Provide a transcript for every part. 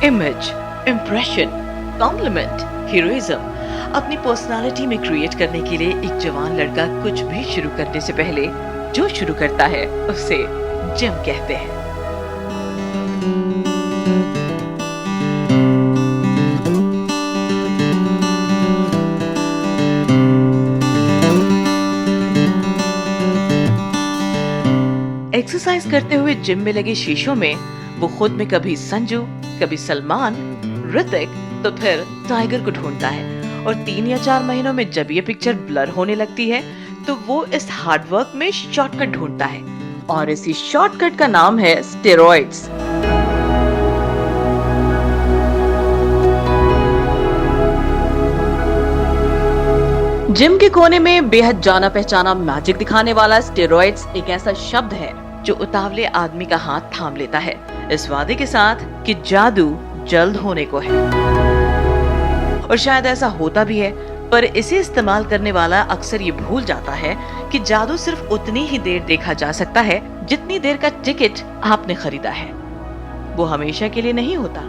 Image, impression, complement, heroism अपनी personality में create करने के लिए एक जवान लड़का कुछ भी शुरू करने से पहले जो शुरू करता है उसे जिम कहते हैं। एक्सरसाइज करते हुए जिम में लगे शीशों में वो खुद में कभी संजू, कभी सलमान, ऋतिक तो फिर टाइगर को ढूंढता है और 3 या 4 महीनों में जब ये पिक्चर ब्लर होने लगती है तो वो इस हार्डवर्क में शॉर्टकट ढूंढता है और इसी शॉर्टकट का नाम है स्टेरॉइड्स। जिम के कोने में बेहद जाना पहचाना मैजिक दिखाने वाला स्टेरॉइड्स एक ऐसा शब्द है जो उतावले आदमी का हाथ थाम लेता है इस वादे के साथ कि जादू जल्द होने को है। और शायद ऐसा होता भी है, पर इसे इस्तेमाल करने वाला अक्सर ये भूल जाता है कि जादू सिर्फ उतनी ही देर देखा जा सकता है जितनी देर का टिकट आपने खरीदा है। वो हमेशा के लिए नहीं होता।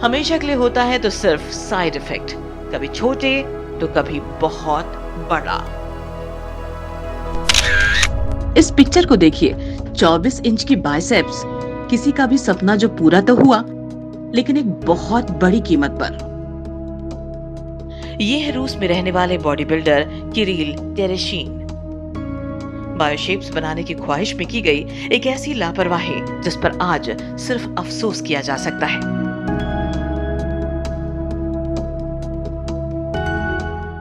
हमेशा के लिए होता है तो सिर्फ साइड इफेक्ट, कभी छोटे तो कभी बहुत बड़ा। इस पिक्चर को देखिए, 24 इंच की बाइसेप्स, किसी का भी सपना जो पूरा तो हुआ, लेकिन एक बहुत बड़ी कीमत पर। ये है रूस में रहने वाले बॉडी बिल्डर किरिल तेरेशीन। बायोशेप्स बनाने की ख्वाहिश में की गई एक ऐसी लापरवाही जिस पर आज सिर्फ अफसोस किया जा सकता है।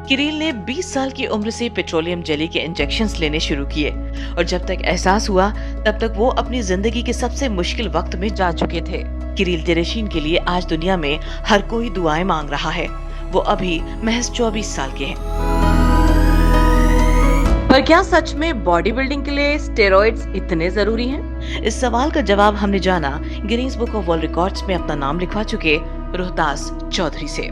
किरिल ने 20 साल की उम्र से पेट्रोलियम जेली के इंजेक्शंस लेने शुरू किए और जब तक एहसास हुआ तब तक वो अपनी जिंदगी के सबसे मुश्किल वक्त में जा चुके थे। किरिल तेरेशीन के लिए आज दुनिया में हर कोई दुआएं मांग रहा है। वो अभी महज 24 साल के हैं। पर क्या सच में बॉडी बिल्डिंग के लिए स्टेरॉइड्स इतने जरूरी हैं? इस सवाल का जवाब हमने जाना Guinness book of world records में अपना नाम लिखवा चुके रोहतास चौधरी से।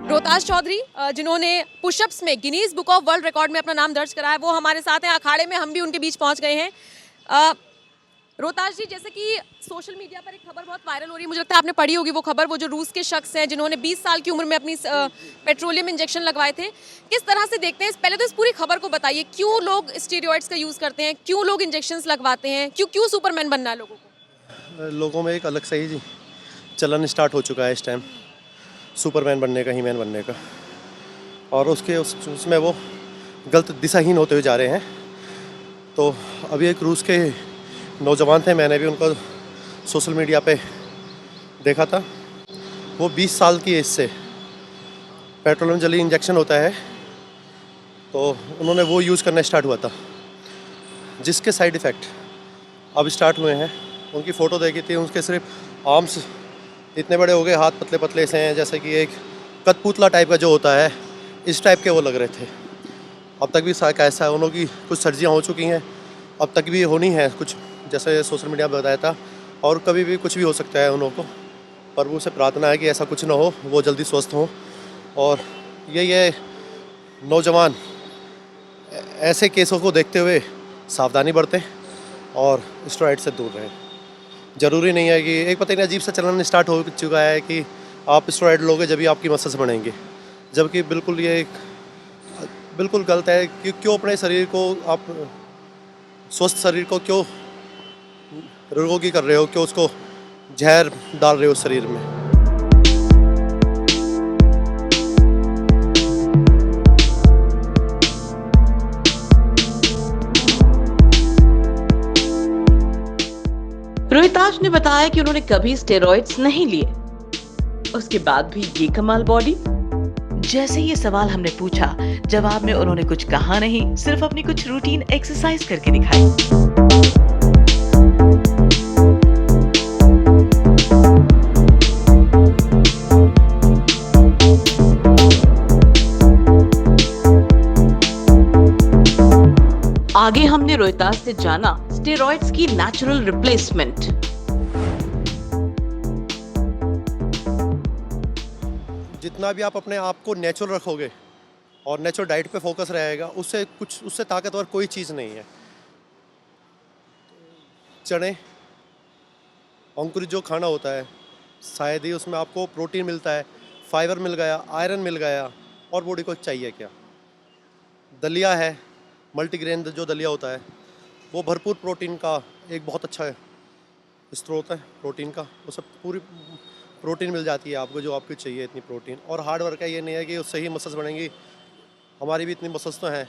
रोहतास चौधरी जिन्होंने पुशअप्स में Guinness book of world record में अपना नाम दर्ज करा है, वो हमारे साथ हैं। अखाड़े में हम भी उनके बीच पहुंच गए हैं। रोहतास जी, जैसे कि सोशल मीडिया पर एक खबर बहुत वायरल हो रही है, मुझे लगता है आपने पढ़ी होगी वो खबर, वो जो रूस के शख्स हैं जिन्होंने 20 साल की उम्र में अपनी पेट्रोलियम इंजेक्शन लगवाए थे। किस तरह से देखते हैं? पहले तो इस पूरी खबर को बताइए, क्यों लोग स्टेरॉइड्स का यूज़ करते हैं, क्यों लोग इंजेक्शंस लगवाते हैं, क्यों सुपरमैन बनना है लोगों को? लोगों में एक अलग सही जी चलन स्टार्ट हो चुका है इस टाइम, सुपरमैन बनने का, हीमैन बनने का, और उसमें वो गलत दिशाहीन होते हुए जा रहे हैं। तो अभी एक रूस के नौजवान थे, मैंने भी उनको सोशल मीडिया पे देखा था। वो 20 साल की एज से पेट्रोलियम जेली इंजेक्शन होता है तो उन्होंने वो यूज़ करना स्टार्ट हुआ था, जिसके साइड इफ़ेक्ट अब स्टार्ट हुए हैं। उनकी फ़ोटो देखी थी, उनके सिर्फ आर्म्स इतने बड़े हो गए, हाथ पतले पतले से हैं, जैसे कि एक कठपुतला टाइप का जो होता है, इस टाइप के वो लग रहे थे। अब तक भी कैसा है, उन्हों की कुछ सर्जरियाँ हो चुकी हैं, अब तक भी होनी है कुछ, जैसे सोशल मीडिया पर बताया था, और कभी भी कुछ भी हो सकता है उन्हों को। प्रभु से प्रार्थना है कि ऐसा कुछ ना हो, वो जल्दी स्वस्थ हों। और ये नौजवान ऐसे केसों को देखते हुए सावधानी बरतें और स्टेरॉइड से दूर रहें। ज़रूरी नहीं है कि एक पता नहीं अजीब सा चलन स्टार्ट हो चुका है कि आप स्टेरॉइड लोगे जब भी आपकी मसल्स बढ़ेंगे, जबकि बिल्कुल ये बिल्कुल गलत है। कि क्यों अपने शरीर को आप, स्वस्थ शरीर को क्यों रोगी कर रहे हो, क्यों उसको जहर डाल रहे हो शरीर में? रोहिताश ने बताया कि उन्होंने कभी स्टेरॉइड्स नहीं लिए, उसके बाद भी ये कमाल बॉडी। जैसे ये सवाल हमने पूछा, जवाब में उन्होंने कुछ कहा नहीं, सिर्फ अपनी कुछ रूटीन एक्सरसाइज करके दिखाई। आगे हमने रोहतास से जाना स्टेरॉइड्स की नेचुरल रिप्लेसमेंट। जितना भी आप अपने आप को नेचुरल रखोगे और नेचुरल डाइट पे फोकस रहेगा, उससे ताकतवर कोई चीज़ नहीं है। चने, अंकुरित जो खाना होता है, शायद ही उसमें आपको प्रोटीन मिलता है, फाइबर मिल गया, आयरन मिल गया, और बॉडी को चाहिए क्या। दलिया है, मल्टीग्रेन जो दलिया होता है, वो भरपूर प्रोटीन का एक बहुत अच्छा स्रोत है प्रोटीन का। वो सब पूरी प्रोटीन मिल जाती है आपको जो आपको चाहिए, इतनी प्रोटीन। और हार्ड वर्क है, ये नहीं है कि उससे ही मसल्स बनेंगी, हमारी भी इतनी मसल्स तो हैं।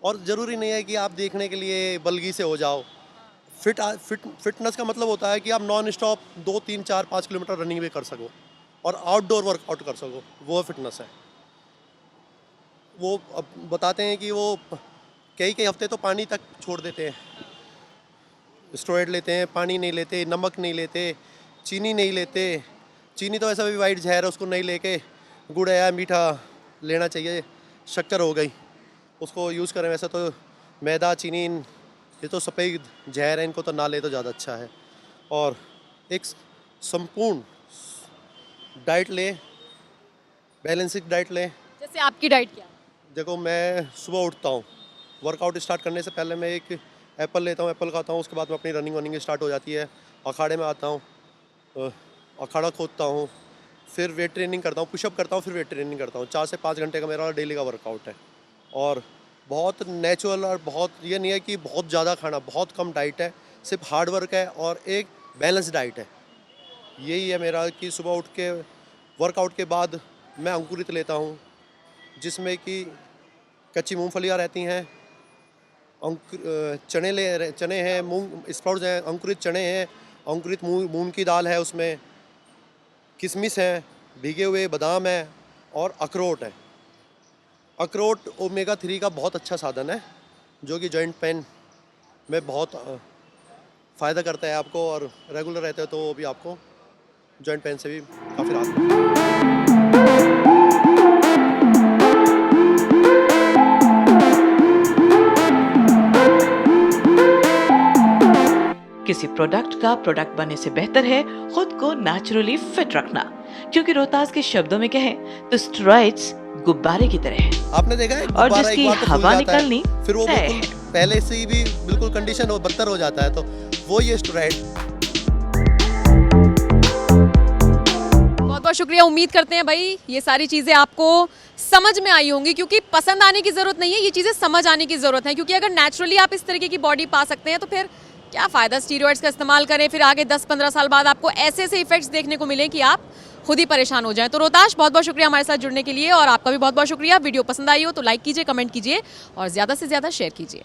और ज़रूरी नहीं है कि आप देखने के लिए बल्गी से हो जाओ। फिटनेस का मतलब होता है कि आप नॉन स्टॉप 2, 3, 4, 5 किलोमीटर रनिंग भी कर सको और आउटडोर वर्कआउट कर सको, वो फिटनेस है। वो अब बताते हैं कि वो कई हफ्ते तो पानी तक छोड़ देते हैं, स्टेरॉइड लेते हैं, पानी नहीं लेते, नमक नहीं लेते, चीनी नहीं लेते। चीनी तो ऐसा भी वाइट जहर है, उसको नहीं लेके गुड़ या मीठा लेना चाहिए। शक्कर हो गई, उसको यूज़ करें। वैसे तो मैदा, चीनी, ये तो सफ़ेद जहर है, इनको तो ना ले तो ज़्यादा अच्छा है। और एक संपूर्ण डाइट ले, बैलेंसिंग डाइट ले। जैसे आपकी डाइट क्या है? देखो, मैं सुबह उठता हूँ, वर्कआउट स्टार्ट करने से पहले मैं एक एप्पल लेता हूँ, एप्पल खाता हूँ, उसके बाद में अपनी रनिंग स्टार्ट हो जाती है। अखाड़े में आता हूँ, अखाड़ा खोदता हूँ, फिर वेट ट्रेनिंग करता हूँ, पुशअप करता हूँ, फिर वेट ट्रेनिंग करता हूँ। 4 से 5 घंटे का मेरा डेली का वर्कआउट है। और बहुत नेचुरल, और बहुत ये नहीं है कि बहुत ज़्यादा खाना, बहुत कम डाइट है, सिर्फ हार्ड वर्क है और एक बैलेंस डाइट है। यही है मेरा कि सुबह उठ के वर्कआउट के बाद मैं अंकुरित लेता हूँ, जिसमें कि कच्ची मूंगफलियाँ रहती हैं, चने हैं, मूंग स्प्राउट्स हैं, अंकुरित चने हैं, अंकुरित मूंग की दाल है, उसमें किशमिश है, भीगे हुए बादाम है और अखरोट है। अखरोट ओमेगा 3 का बहुत अच्छा साधन है, जो कि जॉइंट पेन में बहुत फ़ायदा करता है आपको, और रेगुलर रहते हो तो वो भी आपको जॉइंट पेन से भी काफ़ी राहत मिलती है। किसी प्रोडक्ट का प्रोडक्ट बनने से बेहतर है खुद को नेचुरली फिट रखना, क्योंकि रोहतास के शब्दों में कहें तो स्टेरॉइड्स गुब्बारे की तरह है। आपने देखा है, और जिसकी हवा निकलनी फिर वो बिल्कुल पहले से ही भी बिल्कुल कंडीशन हो बदतर हो जाता है, तो वो ये स्टेरॉइड। बहुत बहुत शुक्रिया। उम्मीद करते हैं भाई ये सारी चीज़ें आपको समझ में आई होंगी, क्योंकि पसंद आने की ज़रूरत नहीं है, ये चीज़ें समझ आने की ज़रूरत है। क्योंकि अगर नेचुरली आप इस तरीके की बॉडी पा सकते हैं तो फिर क्या फ़ायदा स्टीरॉइड्स का इस्तेमाल करें, फिर आगे 10-15 साल बाद आपको ऐसे ऐसे इफेक्ट्स देखने को मिले कि आप खुद ही परेशान हो जाएं। तो रोहताश, बहुत बहुत शुक्रिया हमारे साथ जुड़ने के लिए, और आपका भी बहुत बहुत शुक्रिया। वीडियो पसंद आई हो तो लाइक कीजिए, कमेंट कीजिए और ज़्यादा से ज़्यादा शेयर कीजिए।